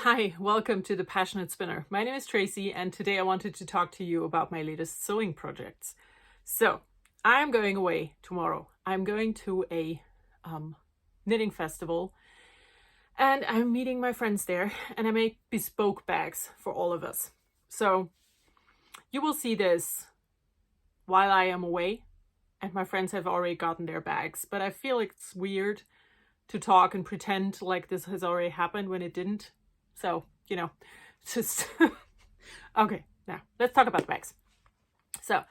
Hi, welcome to the PassioKnit Spinner. My name is Tracy and today I wanted to talk to you about my latest sewing projects. So I'm going away tomorrow. I'm going to a knitting festival and I'm meeting my friends there and I make bespoke bags for all of us. So you will see this while I am away and my friends have already gotten their bags, but I feel it's weird to talk and pretend like this has already happened when it didn't. So, just okay, now let's talk about the bags. So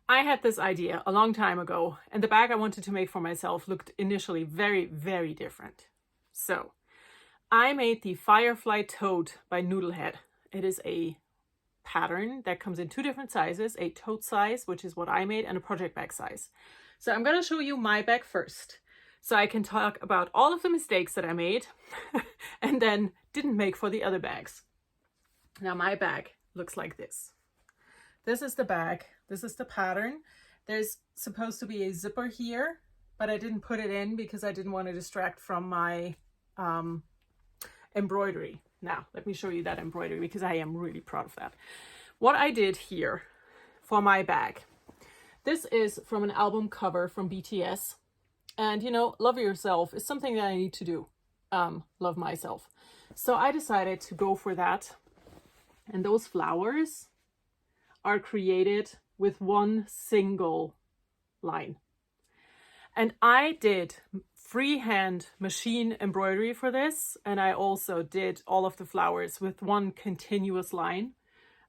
I had this idea a long time ago and the bag I wanted to make for myself looked initially very, very different. So I made the Firefly Tote by Noodlehead. It is a pattern that comes in two different sizes, a tote size, which is what I made, and a project bag size. So I'm going to show you my bag first, so I can talk about all of the mistakes that I made and then didn't make for the other bags. Now my bag looks like this. This is the bag. This is the pattern. There's supposed to be a zipper here, but I didn't put it in because I didn't want to distract from my embroidery. Now, let me show you that embroidery because I am really proud of that. What I did here for my bag. This is from an album cover from BTS. And, love yourself is something that I need to do. Love myself. So I decided to go for that. And those flowers are created with one single line. And I did freehand machine embroidery for this. And I also did all of the flowers with one continuous line.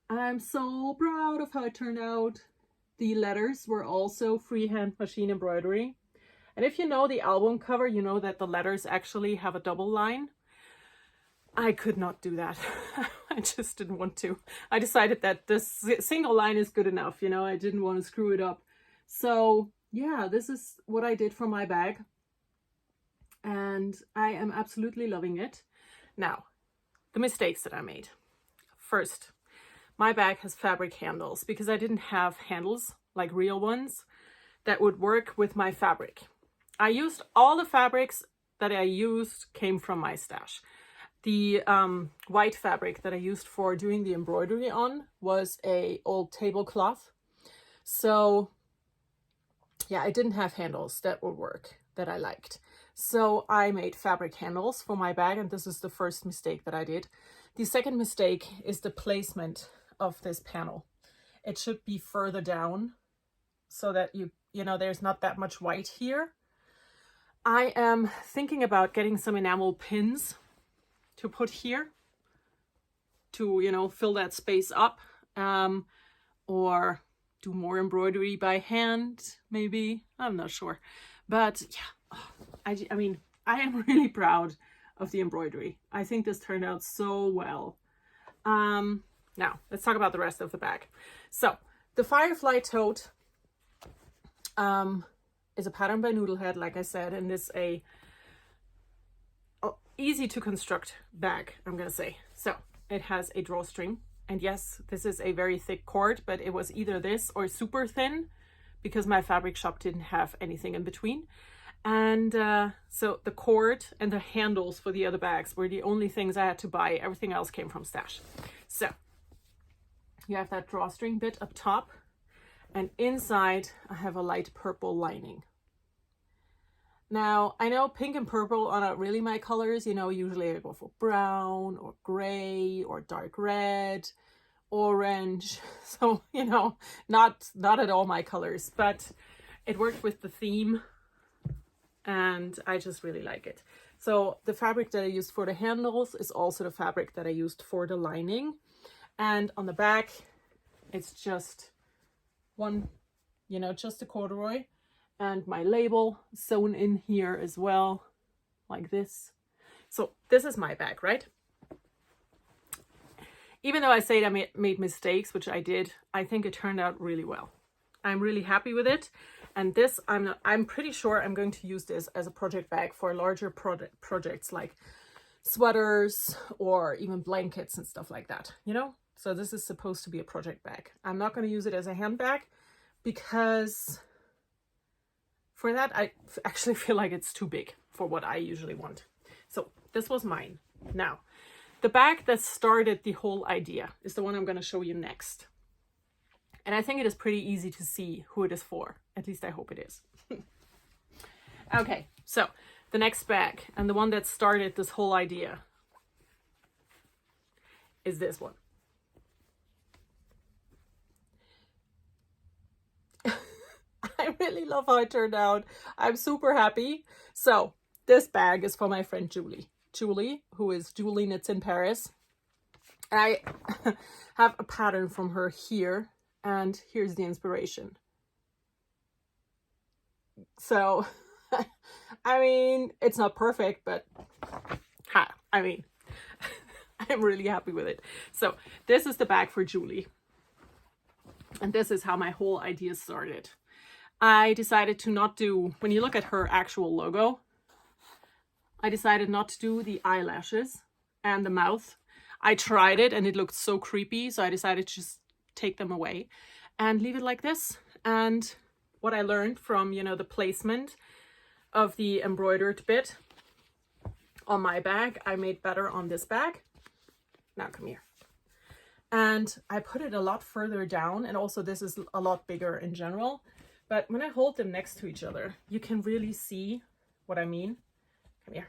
I'm so proud of how it turned out. The letters were also freehand machine embroidery. And if you know the album cover, you know that the letters actually have a double line. I could not do that. I just didn't want to. I decided that this single line is good enough, I didn't want to screw it up. So yeah, this is what I did for my bag. And I am absolutely loving it. Now, the mistakes that I made. First, my bag has fabric handles because I didn't have handles like real ones that would work with my fabric. I used all the fabrics that I used came from my stash. The white fabric that I used for doing the embroidery on was a old tablecloth. So yeah, I didn't have handles that would work that I liked. So I made fabric handles for my bag, and this is the first mistake that I did. The second mistake is the placement of this panel. It should be further down so that there's not that much white here. I am thinking about getting some enamel pins to put here to, fill that space up, or do more embroidery by hand, maybe. I'm not sure. But yeah, I mean, I am really proud of the embroidery. I think this turned out so well. Now, let's talk about the rest of the bag. So, the Firefly Tote is a pattern by Noodlehead, like I said, and is a easy to construct bag, I'm gonna say. So it has a drawstring, and yes, this is a very thick cord, but it was either this or super thin because my fabric shop didn't have anything in between. And so the cord and the handles for the other bags were the only things I had to buy. Everything else came from stash. So you have that drawstring bit up top, and inside I have a light purple lining. Now, I know pink and purple are not really my colors. Usually I go for brown or gray or dark red, orange. So, not at all my colors, but it worked with the theme and I just really like it. So the fabric that I used for the handles is also the fabric that I used for the lining. And on the back, it's just one, just a corduroy. And my label sewn in here as well, like this. So this is my bag, right? Even though I say I made mistakes, which I did, I think it turned out really well. I'm really happy with it. And this, I'm pretty sure I'm going to use this as a project bag for larger projects like sweaters or even blankets and stuff like that, So this is supposed to be a project bag. I'm not going to use it as a handbag because for that, I actually feel like it's too big for what I usually want. So this was mine. Now, the bag that started the whole idea is the one I'm going to show you next. And I think it is pretty easy to see who it is for. At least I hope it is. Okay, so the next bag, and the one that started this whole idea, is this one. I really love how it turned out. I'm super happy. So this bag is for my friend Julie. Julie, who is Julie Knits in Paris. I have a pattern from her here, and here's the inspiration. So, I mean, it's not perfect, but I mean, I'm really happy with it. So this is the bag for Julie. And this is how my whole idea started. I decided to not do, when you look at her actual logo, I decided not to do the eyelashes and the mouth. I tried it and it looked so creepy, so I decided to just take them away and leave it like this. And what I learned from, you know, the placement of the embroidered bit on my bag, I made better on this bag. Now come here. And I put it a lot further down, and also this is a lot bigger in general. But when I hold them next to each other, you can really see what I mean. Come here.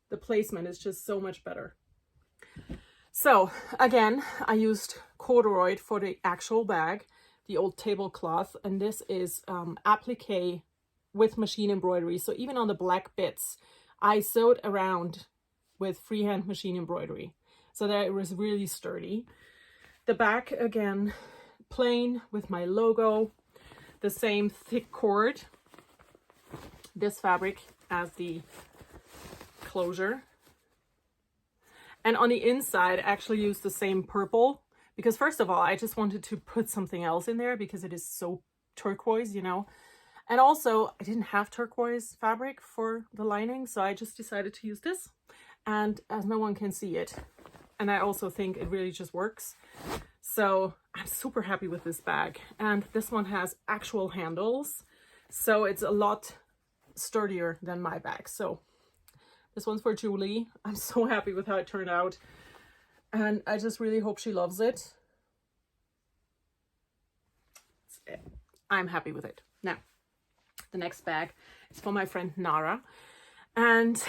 The placement is just so much better. So again, I used corduroy for the actual bag, the old tablecloth, and this is applique with machine embroidery. So even on the black bits, I sewed around with freehand machine embroidery so that it was really sturdy. The back, again, plain with my logo, the same thick cord, this fabric as the closure. And on the inside, I actually used the same purple because first of all, I just wanted to put something else in there because it is so turquoise, you know. And also, I didn't have turquoise fabric for the lining, so I just decided to use this. And as no one can see it, and I also think it really just works. So I'm super happy with this bag. And this one has actual handles, so it's a lot sturdier than my bag. So this one's for Julie. I'm so happy with how it turned out. And I just really hope she loves it. I'm happy with it. Now, the next bag is for my friend Nara. And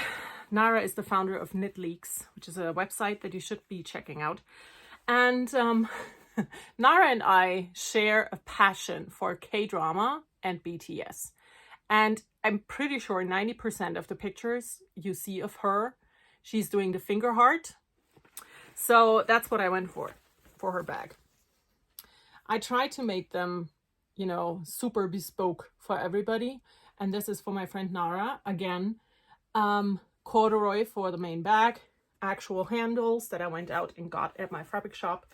Nara is the founder of Knit Leaks, which is a website that you should be checking out. And Nara and I share a passion for K-drama and BTS. And I'm pretty sure 90% of the pictures you see of her, she's doing the finger heart. So that's what I went for her bag. I tried to make them, you know, super bespoke for everybody. And this is for my friend Nara. Again, corduroy for the main bag, actual handles that I went out and got at my fabric shop.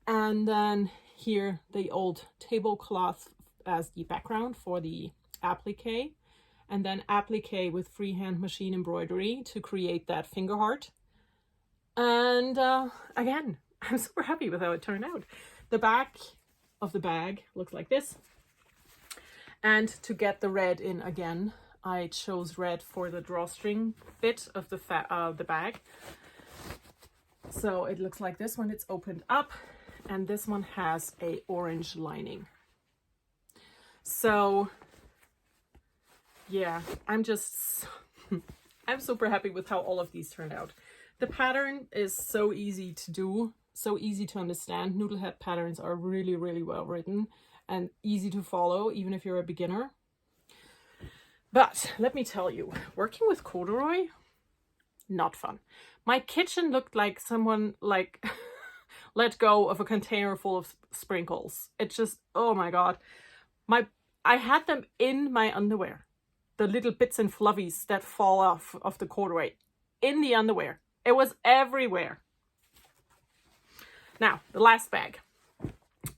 And then here, the old tablecloth as the background for the applique. And then applique with freehand machine embroidery to create that finger heart. And again, I'm super happy with how it turned out. The back of the bag looks like this. And to get the red in again, I chose red for the drawstring bit of the bag. So it looks like this when it's opened up, and this one has a orange lining. So yeah, I'm super happy with how all of these turned out. The pattern is so easy to do, so easy to understand. Noodlehead patterns are really, really well written and easy to follow, even if you're a beginner. But let me tell you, working with corduroy, not fun. My kitchen looked like someone like let go of a container full of sprinkles. It just, oh my God. I had them in my underwear. The little bits and fluffies that fall off of the corduroy in the underwear. It was everywhere. Now, the last bag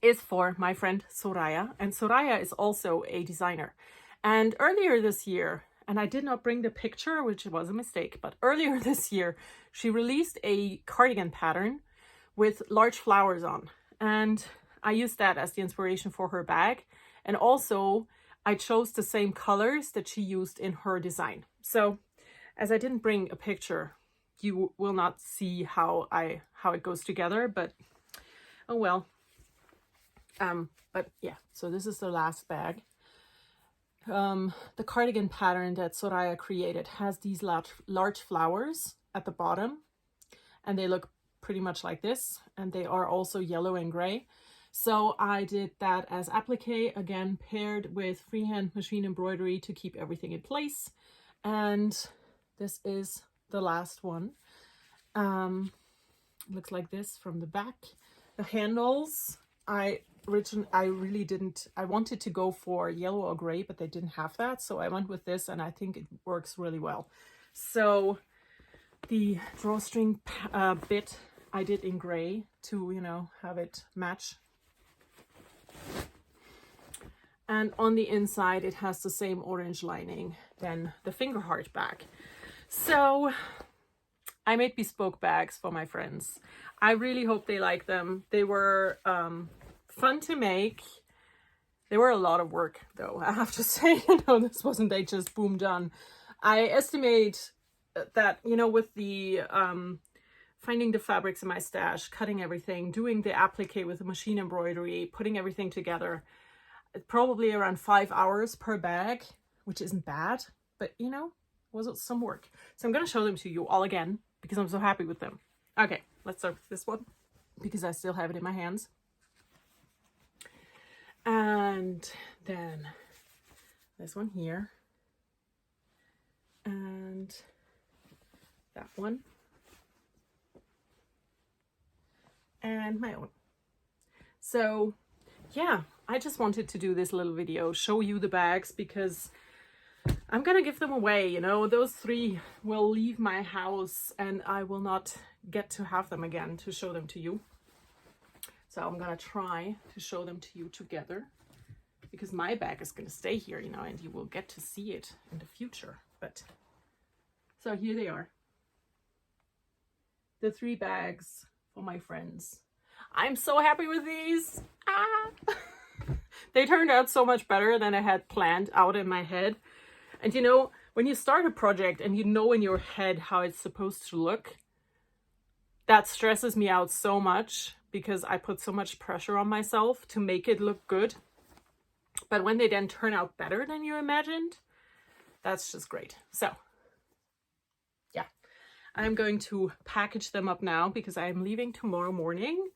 is for my friend Soraya. And Soraya is also a designer. And earlier this year, and I did not bring the picture, which was a mistake, but earlier this year, she released a cardigan pattern with large flowers on. And I used that as the inspiration for her bag. And also, I chose the same colors that she used in her design. So, as I didn't bring a picture, you will not see how it goes together, but oh well. But yeah, so this is the last bag. The cardigan pattern that Soraya created has these large flowers at the bottom, and they look pretty much like this, and they are also yellow and gray. So I did that as applique, again paired with freehand machine embroidery to keep everything in place. And this is the last one. Looks like this from the back. The handles, I wanted to go for yellow or gray, but they didn't have that, so I went with this, and I think it works really well. So the drawstring bit I did in gray to, you know, have it match. And on the inside, it has the same orange lining than the finger heart bag. So I made bespoke bags for my friends. I really hope they like them. They were fun to make. They were a lot of work, though, I have to say. You know, this wasn't a just boom done. I estimate that, you know, with the finding the fabrics in my stash, cutting everything, doing the applique with the machine embroidery, putting everything together, probably around 5 hours per bag, which isn't bad, but you know, was some work. So I'm going to show them to you all again because I'm so happy with them. Okay, let's start with this one because I still have it in my hands. And then this one here, and that one, and my own. So yeah, I just wanted to do this little video, show you the bags, because I'm gonna give them away, you know. Those 3 will leave my house and I will not get to have them again to show them to you. So I'm gonna try to show them to you together, because my bag is gonna stay here, you know, and you will get to see it in the future. But so here they are, the 3 bags for my friends. I'm so happy with these. They turned out so much better than I had planned out in my head. And you know, when you start a project and you know in your head how it's supposed to look, that stresses me out so much because I put so much pressure on myself to make it look good. But when they then turn out better than you imagined, that's just great. So yeah, I'm going to package them up now because I'm leaving tomorrow morning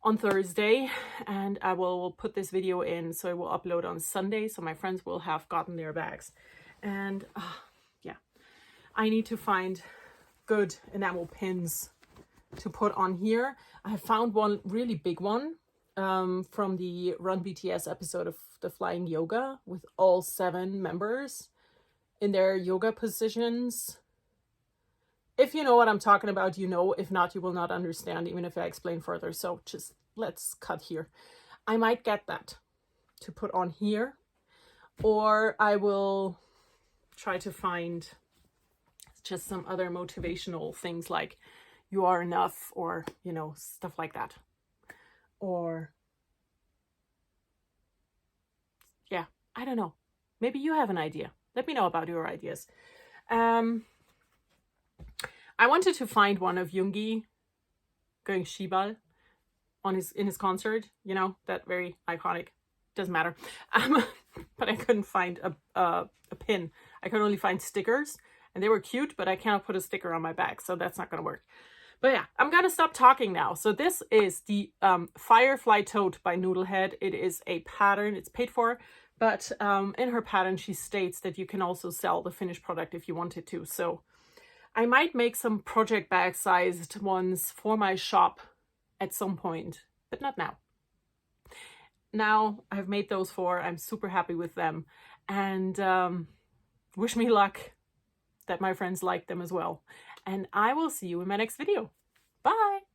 on Thursday, and I will put this video in, so it will upload on Sunday, so my friends will have gotten their bags. And yeah, I need to find good enamel pins to put on here. I found one really big one from the Run BTS episode of the Flying Yoga, with all 7 members in their yoga positions. If you know what I'm talking about, you know. If not, you will not understand, even if I explain further. So just let's cut here. I might get that to put on here, or I will try to find just some other motivational things like you are enough, or, you know, stuff like that. Or yeah, I don't know. Maybe you have an idea. Let me know about your ideas. I wanted to find one of Yoongi going shibal on in his concert, you know, that very iconic, doesn't matter. But I couldn't find a pin. I could only find stickers, and they were cute, but I cannot put a sticker on my bag, so that's not gonna work. But yeah, I'm gonna stop talking now. So this is the Firefly Tote by Noodlehead. It is a pattern, it's paid for, but in her pattern she states that you can also sell the finished product if you wanted to. So I might make some project bag sized ones for my shop at some point, but not now. Now I've made those 4. I'm super happy with them, and wish me luck that my friends like them as well. And I will see you in my next video. Bye!